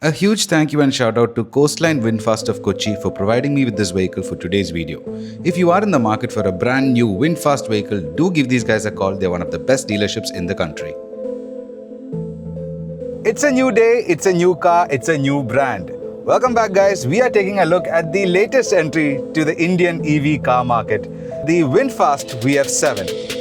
A huge thank you and shout out to Coastline Vinfast of Kochi for providing me with this vehicle for today's video. If you are in the market for a brand new Vinfast vehicle, do give these guys a call. They're one of the best dealerships in the country. It's a new day, it's a new car, it's a new brand. Welcome back guys, we are taking a look at the latest entry to the Indian EV car market, the Vinfast VF7.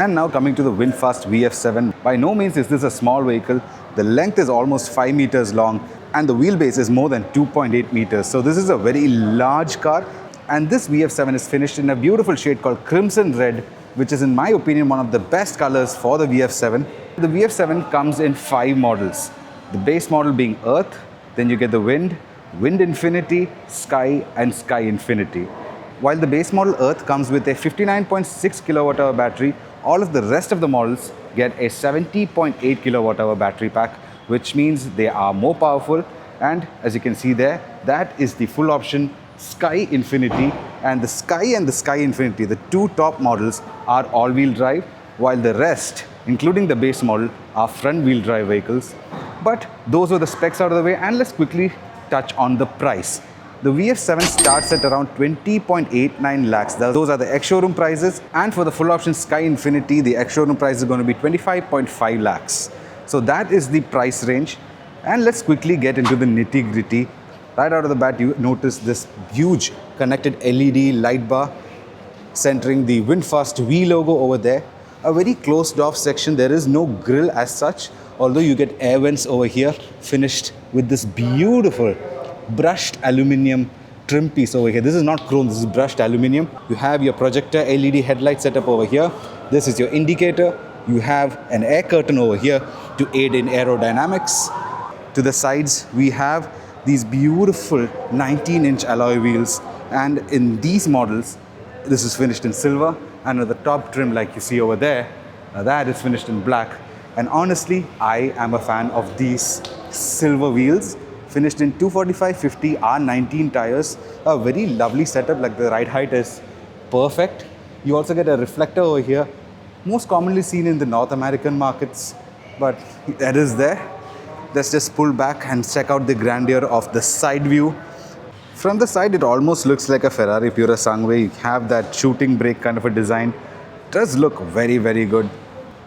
And now coming to the Vinfast VF7, by no means is this a small vehicle. The length is almost 5 meters long and the wheelbase is more than 2.8 meters. So this is a very large car, and this VF7 is finished in a beautiful shade called Crimson Red, which is in my opinion one of the best colors for the VF7. The VF7 comes in 5 models. The base model being Earth, then you get the Wind, Wind Infinity, Sky and Sky Infinity. While the base model Earth comes with a 59.6 kilowatt-hour battery, all of the rest of the models get a 70.8 kilowatt-hour battery pack, which means they are more powerful. And as you can see there, that is the full option Sky Infinity. And the Sky and the Sky Infinity, the two top models, are all-wheel drive, while the rest, including the base model, are front-wheel drive vehicles. But those were the specs out of the way, and let's quickly touch on the price. The VF7 starts at around 20.89 lakhs. Those are the ex-showroom prices. And for the full option Sky Infinity, the ex-showroom price is going to be 25.5 lakhs. So that is the price range. And let's quickly get into the nitty-gritty. Right out of the bat, you notice this huge connected LED light bar centering the Vinfast V logo over there. A very closed off section. There is no grille as such, although you get air vents over here finished with this beautiful brushed aluminium trim piece over here. This is not chrome, this is brushed aluminium. You have your projector LED headlight setup over here. This is your indicator. You have an air curtain over here to aid in aerodynamics. To the sides, we have these beautiful 19-inch alloy wheels. And in these models, this is finished in silver. And at the top trim, like you see over there, that is finished in black. And honestly, I am a fan of these silver wheels. Finished in 245/50 R19 tires. A very lovely setup, like the ride height is perfect. You also get a reflector over here, most commonly seen in the North American markets, but that is there. Let's just pull back and check out the grandeur of the side view. From the side, it almost looks like a Ferrari Pura Sangue. You have that shooting brake kind of a design. It does look very, very good.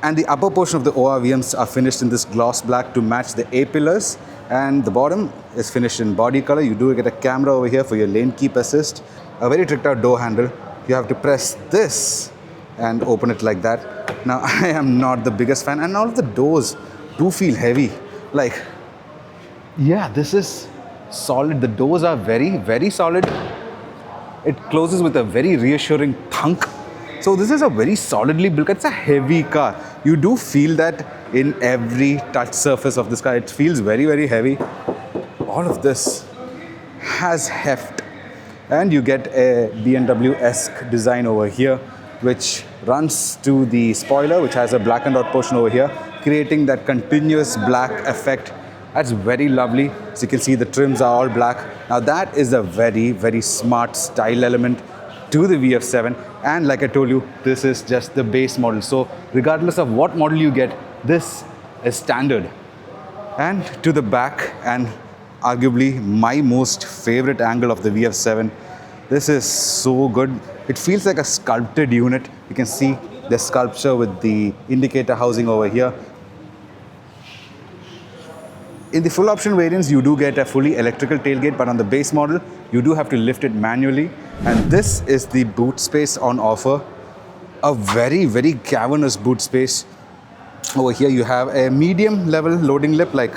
And the upper portion of the ORVMs are finished in this gloss black to match the A-pillars. And the bottom is finished in body color. You do get a camera over here for your lane keep assist. A very tricked out door handle. You have to press this and open it like that. Now, I am not the biggest fan, and all of the doors do feel heavy. Like, yeah, this is solid. The doors are very, very solid. It closes with a very reassuring thunk. So this is a very solidly built, it's a heavy car. You do feel that in every touch surface of this car. It feels very, very heavy. All of this has heft. And you get a BMW-esque design over here, which runs to the spoiler, which has a blackened out portion over here, creating that continuous black effect. That's very lovely. So you can see the trims are all black. Now that is a very, very smart style element to the VF7, and like I told you, this is just the base model. So regardless of what model you get, this is standard. And to the back, and arguably my most favorite angle of the VF7, this is so good. It feels like a sculpted unit. You can see the sculpture with the indicator housing over here. In the full option variants, you do get a fully electrical tailgate, but on the base model, you do have to lift it manually. And this is the boot space on offer. A very, very cavernous boot space. Over here, you have a medium level loading lip. Like,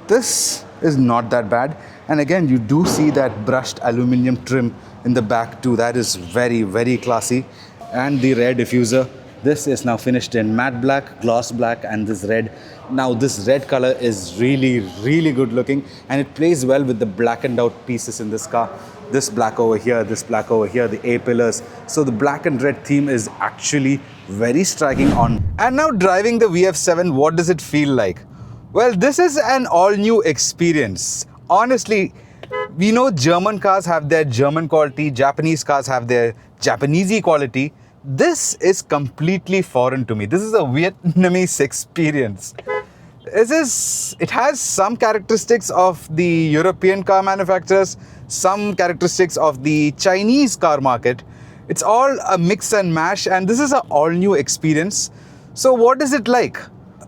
this is not that bad. And again, you do see that brushed aluminium trim in the back too. That is very, very classy. And the rear diffuser. This is now finished in matte black, gloss black, and this red. Now this red color is really, really good looking, and it plays well with the blackened out pieces in this car. This black over here, this black over here, the A-pillars. So the black and red theme is actually very striking on. And now driving the VF7, what does it feel like? Well, this is an all-new experience. honestly, we know German cars have their German quality, Japanese cars have their Japanesey quality. This is completely foreign to me. This is a Vietnamese experience. It has some characteristics of the European car manufacturers, some characteristics of the Chinese car market. It's all a mix and mash, and this is an all-new experience. So what is it like?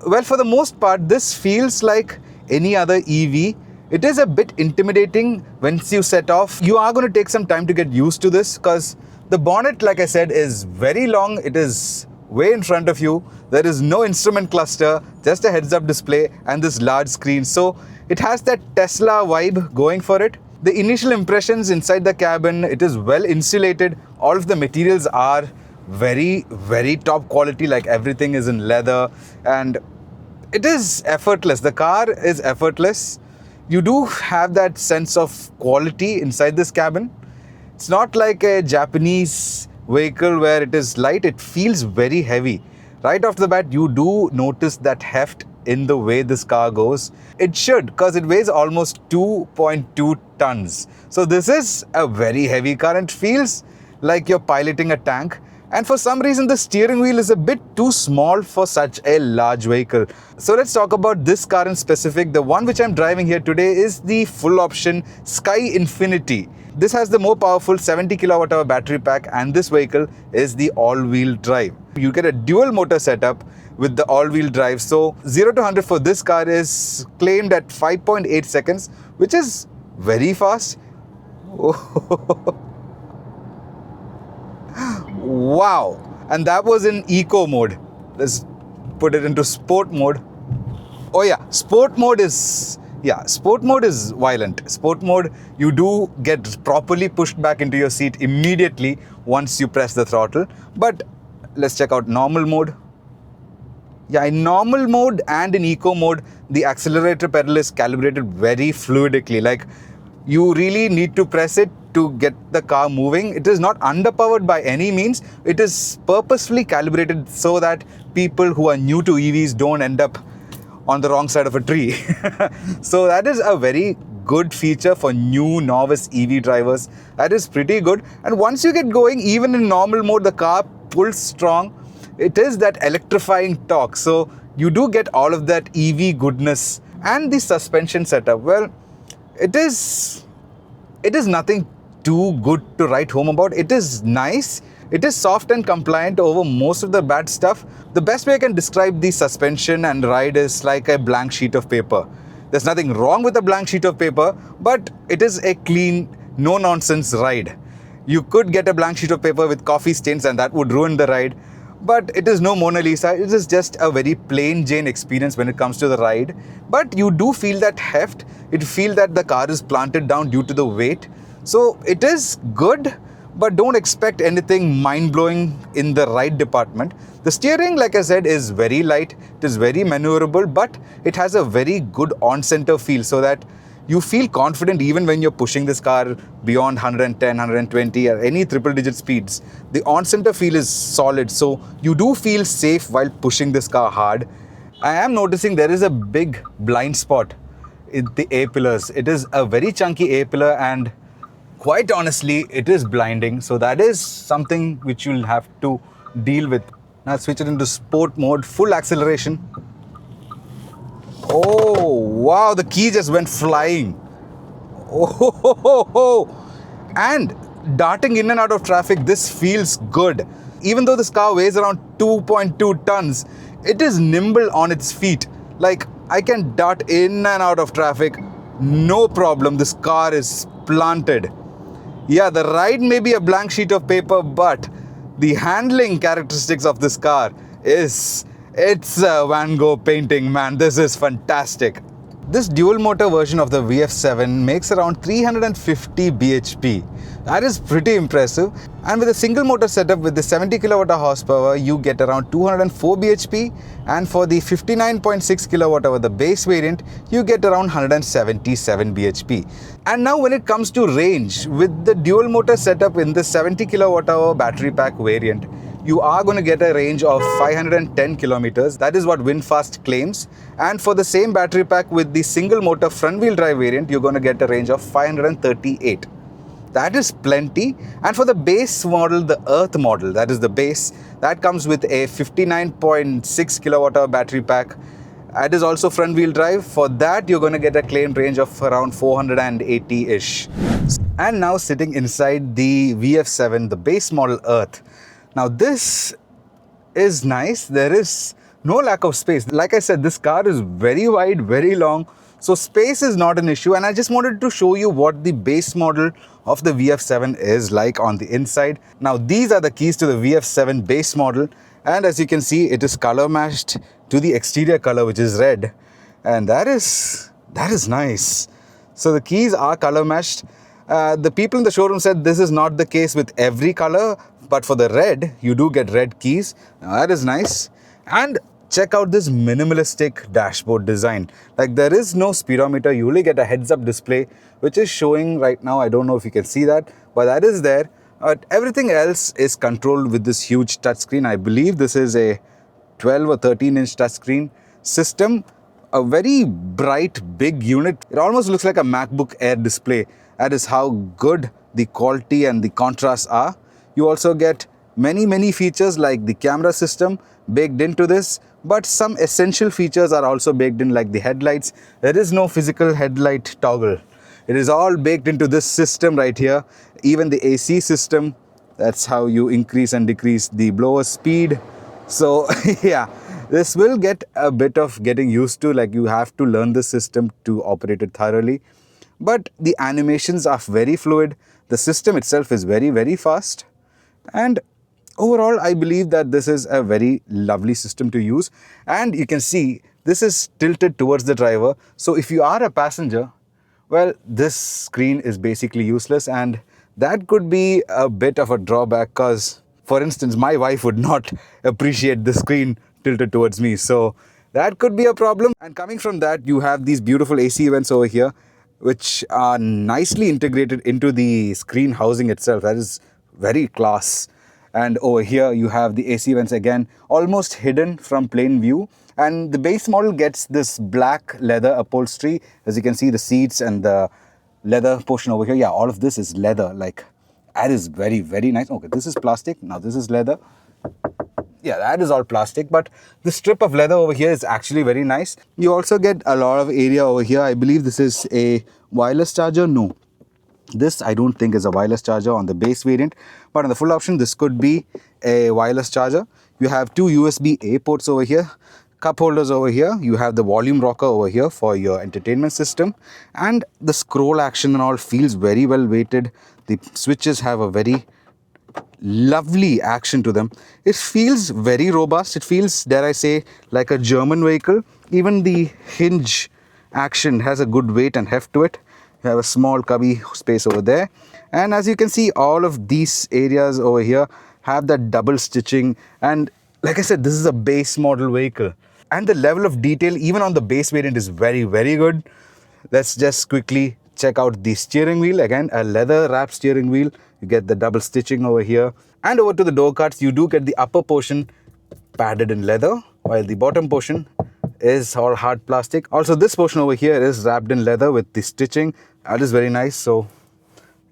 Well, for the most part, this feels like any other EV. It is a bit intimidating once you set off. You are going to take some time to get used to this because the bonnet, like I said, is very long. It is way in front of you. There is no instrument cluster, just a heads-up display and this large screen. So it has that Tesla vibe going for it. The initial impressions inside the cabin, it is well insulated. All of the materials are very, very top quality, like everything is in leather, and it is effortless. The car is effortless. You do have that sense of quality inside this cabin. It's not like a Japanese vehicle where it is light. It feels very heavy. Right off the bat, you do notice that heft in the way this car goes. It should, because it weighs almost 2.2 tons. So this is a very heavy car and it feels like you're piloting a tank. And for some reason, the steering wheel is a bit too small for such a large vehicle. So let's talk about this car in specific. The one which I'm driving here today is the full option Sky Infinity. This has the more powerful 70 kilowatt hour battery pack, and this vehicle is the all-wheel drive. You get a dual motor setup with the all-wheel drive. So 0 to 100 for this car is claimed at 5.8 seconds, which is very fast. Wow! And that was in eco mode. Let's put it into sport mode. Oh yeah, sport mode is violent. Sport mode, you do get properly pushed back into your seat immediately once you press the throttle. But let's check out normal mode. Yeah, in normal mode and in eco mode, the accelerator pedal is calibrated very fluidically. Like, you really need to press it to get the car moving. It is not underpowered by any means. It is purposefully calibrated so that people who are new to EVs don't end up on the wrong side of a tree. So that is a very good feature for new novice EV drivers. That is pretty good. And once you get going, even in normal mode, the car pulls strong. It is that electrifying torque. So you do get all of that EV goodness. And the suspension setup, well, it is nothing too good to write home about. It is nice. It is soft and compliant over most of the bad stuff. The best way I can describe the suspension and ride is like a blank sheet of paper. There's nothing wrong with a blank sheet of paper, but it is a clean, no-nonsense ride. You could get a blank sheet of paper with coffee stains and that would ruin the ride. But it is no Mona Lisa. It is just a very plain Jane experience when it comes to the ride. But you do feel that heft. You feel that the car is planted down due to the weight. So it is good, but don't expect anything mind-blowing in the ride department. The steering, like I said, is very light. It is very maneuverable, but it has a very good on-center feel so that you feel confident even when you're pushing this car beyond 110, 120 or any triple-digit speeds. The on-center feel is solid, so you do feel safe while pushing this car hard. I am noticing there is a big blind spot in the A-pillars. It is a very chunky A-pillar and quite honestly, it is blinding. So that is something which you'll have to deal with. Now switch it into sport mode, full acceleration. Oh, wow, the key just went flying. Oh, and darting in and out of traffic, this feels good. Even though this car weighs around 2.2 tons, it is nimble on its feet. Like, I can dart in and out of traffic, no problem. This car is planted. Yeah, the ride may be a blank sheet of paper, but the handling characteristics of this car it's a Van Gogh painting, man. This is fantastic. This dual motor version of the VF7 makes around 350 bhp. That is pretty impressive. And with a single motor setup with the 70 kilowatt horsepower, you get around 204 bhp. And for the 59.6 kilowatt hour, the base variant, you get around 177 bhp. And now when it comes to range, with the dual motor setup in the 70 kilowatt hour battery pack variant, you are going to get a range of 510 kilometers. That is what VinFast claims. And for the same battery pack with the single motor front wheel drive variant, you're going to get a range of 538. That is plenty. And for the base model, the Earth model, that is the base, that comes with a 59.6 kilowatt hour battery pack. That is also front wheel drive. For that, you're going to get a claimed range of around 480-ish. And now sitting inside the VF7, the base model Earth. Now this is nice. There is no lack of space. Like I said, this car is very wide, very long. So space is not an issue. And I just wanted to show you what the base model of the VF7 is like on the inside. Now these are the keys to the VF7 base model. And as you can see, it is color matched to the exterior color, which is red. And that is nice. So the keys are color matched. The people in the showroom said this is not the case with every color, but for the red, you do get red keys. Now, that is nice. And check out this minimalistic dashboard design. Like, there is no speedometer. You only get a heads-up display, which is showing right now. I don't know if you can see that, but that is there. Everything else is controlled with this huge touchscreen. I believe this is a 12 or 13-inch touchscreen system. A very bright, big unit. It almost looks like a MacBook Air display. That is how good the quality and the contrast are. You also get many features like the camera system baked into this, but some essential features are also baked in, like the headlights. There is no physical headlight toggle. It is all baked into this system right here. Even the AC system, that's how you increase and decrease the blower speed. So yeah, this will get a bit of getting used to, like you have to learn the system to operate it thoroughly. But the animations are very fluid. The system itself is very fast. And overall, I believe that this is a very lovely system to use. And you can see this is tilted towards the driver. So if you are a passenger, well, this screen is basically useless. And that could be a bit of a drawback because, for instance, my wife would not appreciate the screen tilted towards me. So that could be a problem. And coming from that, you have these beautiful AC vents over here, which are nicely integrated into the screen housing itself. That is very class. And over here you have the AC vents again, almost hidden from plain view. And the base model gets this black leather upholstery. As you can see, the seats and the leather portion over here. Yeah, all of this is leather. Like, that is very nice. Okay, this is plastic. Now this is leather. Yeah, that is all plastic, but the strip of leather over here is actually very nice. You also get a lot of area over here. I believe this is a wireless charger. No, this I don't think is a wireless charger on the base variant, but on the full option, this could be a wireless charger. You have two USB-A ports over here, cup holders over here. You have the volume rocker over here for your entertainment system, and the scroll action and all feels very well weighted. The switches have a very lovely action to them. It feels very robust. It feels, dare I say, like a German vehicle. Even the hinge action has a good weight and heft to it. You have a small cubby space over there. And as you can see, all of these areas over here have that double stitching. And like I said, this is a base model vehicle. And the level of detail, even on the base variant, is very good. Let's just quickly check out the steering wheel. Again, a leather wrapped steering wheel. You get the double stitching over here. And over to the door cuts, you do get the upper portion padded in leather, while the bottom portion is all hard plastic. Also, this portion over here is wrapped in leather with the stitching. That is very nice. So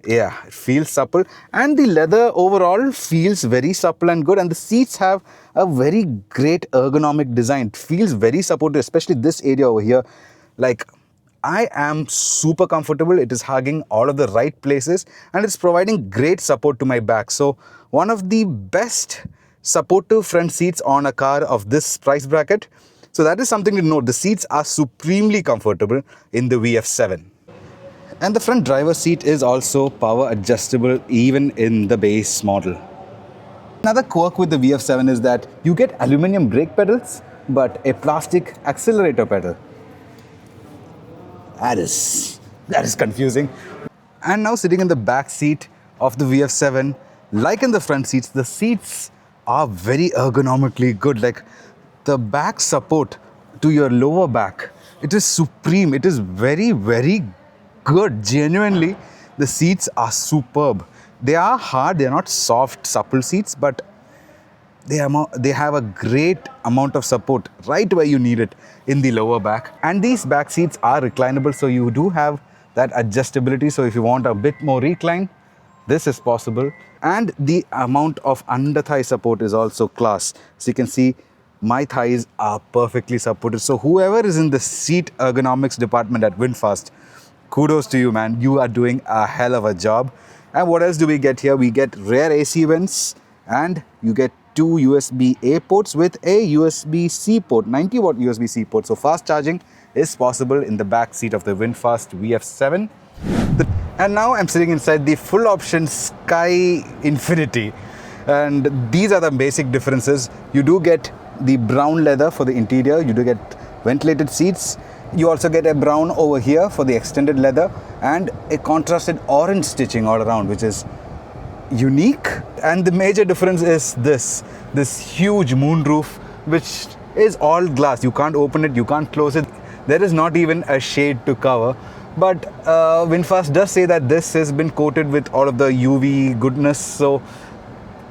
yeah, it feels supple, and the leather overall feels very supple and good, and the seats have a very great ergonomic design. It feels very supportive, especially this area over here. Like, I am super comfortable. It is hugging all of the right places, and it's providing great support to my back. So one of the best supportive front seats on a car of this price bracket. So that is something to note. The seats are supremely comfortable in the VF7. And the front driver's seat is also power adjustable even in the base model. Another quirk with the VF7 is that you get aluminum brake pedals, but a plastic accelerator pedal. That is confusing. And now sitting in the back seat of the VF7, like in the front seats, the seats are very ergonomically good. Like, the back support to your lower back, it is supreme. It is very good. Genuinely, the seats are superb. They are hard. They are not soft, supple seats, but they have a great amount of support right where you need it in the lower back. And these back seats are reclinable, so you do have that adjustability. So if you want a bit more recline, this is possible. And the amount of under thigh support is also class. So you can see my thighs are perfectly supported. So whoever is in the seat ergonomics department at Vinfast, kudos to you, man. You are doing a hell of a job. And what else do we get here? We get rear AC vents, and you get two USB-A ports with a USB-C port, 90-watt USB-C port. So fast charging is possible in the back seat of the Vinfast VF7. And now I'm sitting inside the full option Sky Infinity. And these are the basic differences. You do get the brown leather for the interior. You do get ventilated seats. You also get a brown over here for the extended leather, and a contrasted orange stitching all around, which is unique. And the major difference is this huge moonroof, which is all glass. You can't open it, you can't close it. There is not even a shade to cover. But Vinfast does say that this has been coated with all of the UV goodness, so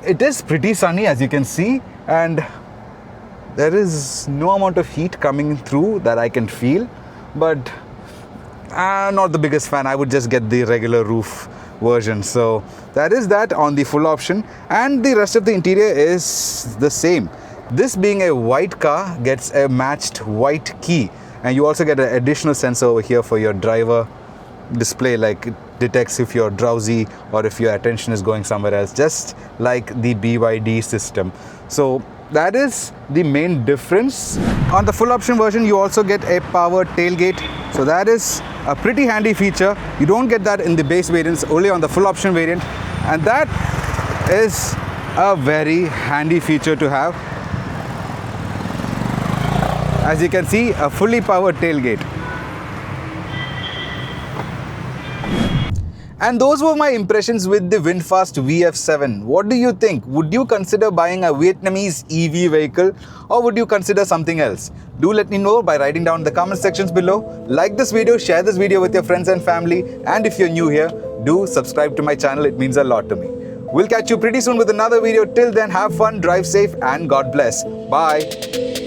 it is pretty sunny, as you can see, and there is no amount of heat coming through that I can feel. But I'm not the biggest fan. I would just get the regular roof version. So that is that on the full option, and the rest of the interior is the same. This being a white car gets a matched white key, and you also get an additional sensor over here for your driver display, like it detects if you're drowsy or if your attention is going somewhere else, just like the BYD system. So that is the main difference. On the full option version, you also get a power tailgate. So that is a pretty handy feature. You don't get that in the base variants, only on the full option variant. And that is a very handy feature to have. As you can see, a fully powered tailgate. And those were my impressions with the Vinfast VF7. What do you think? Would you consider buying a Vietnamese EV vehicle, or would you consider something else? Do let me know by writing down in the comment sections below. Like this video, share this video with your friends and family, and if you're new here, do subscribe to my channel. It means a lot to me. We'll catch you pretty soon with another video. Till then, have fun, drive safe, and God bless. Bye.